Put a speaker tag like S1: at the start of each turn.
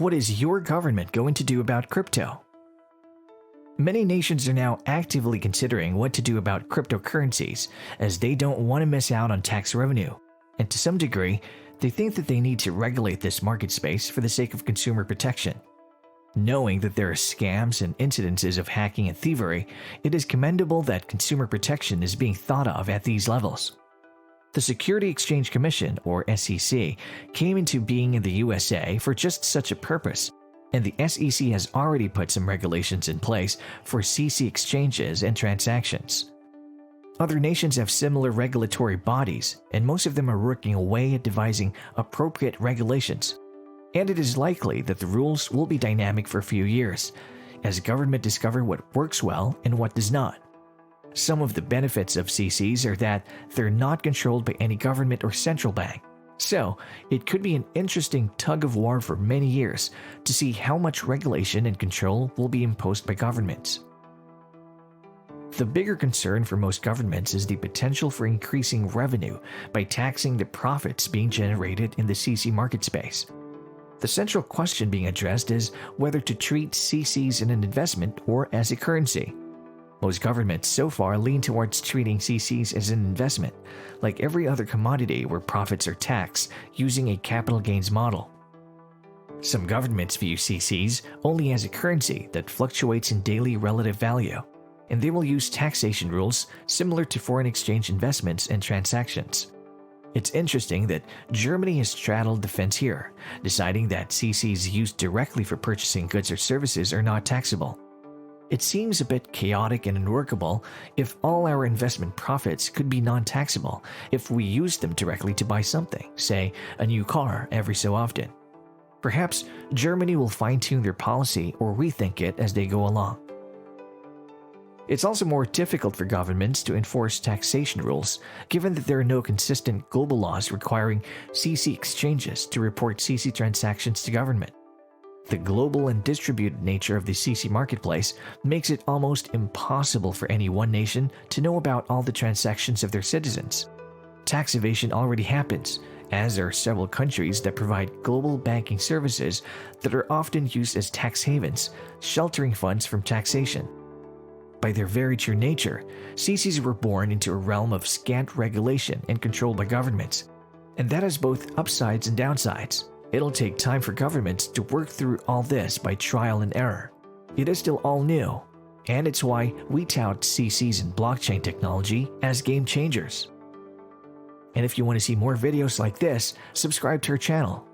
S1: What is your government going to do about crypto? Many nations are now actively considering what to do about cryptocurrencies, as they don't want to miss out on tax revenue. And to some degree, they think that they need to regulate this market space for the sake of consumer protection. Knowing that there are scams and incidences of hacking and thievery, it is commendable that consumer protection is being thought of at these levels. The Securities Exchange Commission, or SEC, came into being in the USA for just such a purpose, and the SEC has already put some regulations in place for CC exchanges and transactions. Other nations have similar regulatory bodies, and most of them are working away at devising appropriate regulations. And it is likely that the rules will be dynamic for a few years, as government discover what works well and what does not. Some of the benefits of CCs are that they're not controlled by any government or central bank. So, it could be an interesting tug-of-war for many years to see how much regulation and control will be imposed by governments. The bigger concern for most governments is the potential for increasing revenue by taxing the profits being generated in the CC market space. The central question being addressed is whether to treat CCs as an investment or as a currency. Most governments so far lean towards treating CCs as an investment, like every other commodity where profits are taxed using a capital gains model. Some governments view CCs only as a currency that fluctuates in daily relative value, and they will use taxation rules similar to foreign exchange investments and transactions. It's interesting that Germany has straddled the fence here, deciding that CCs used directly for purchasing goods or services are not taxable. It seems a bit chaotic and unworkable if all our investment profits could be non-taxable if we used them directly to buy something, say a new car, every so often. Perhaps Germany will fine-tune their policy or rethink it as they go along. It's also more difficult for governments to enforce taxation rules, given that there are no consistent global laws requiring CC exchanges to report CC transactions to government. The global and distributed nature of the CC marketplace makes it almost impossible for any one nation to know about all the transactions of their citizens. Tax evasion already happens, as there are several countries that provide global banking services that are often used as tax havens, sheltering funds from taxation. By their very true nature, CCs were born into a realm of scant regulation and controlled by governments, and that has both upsides and downsides. It'll take time for governments to work through all this by trial and error. It is still all new, and it's why we tout CCs and blockchain technology as game changers. And if you want to see more videos like this, subscribe to our channel.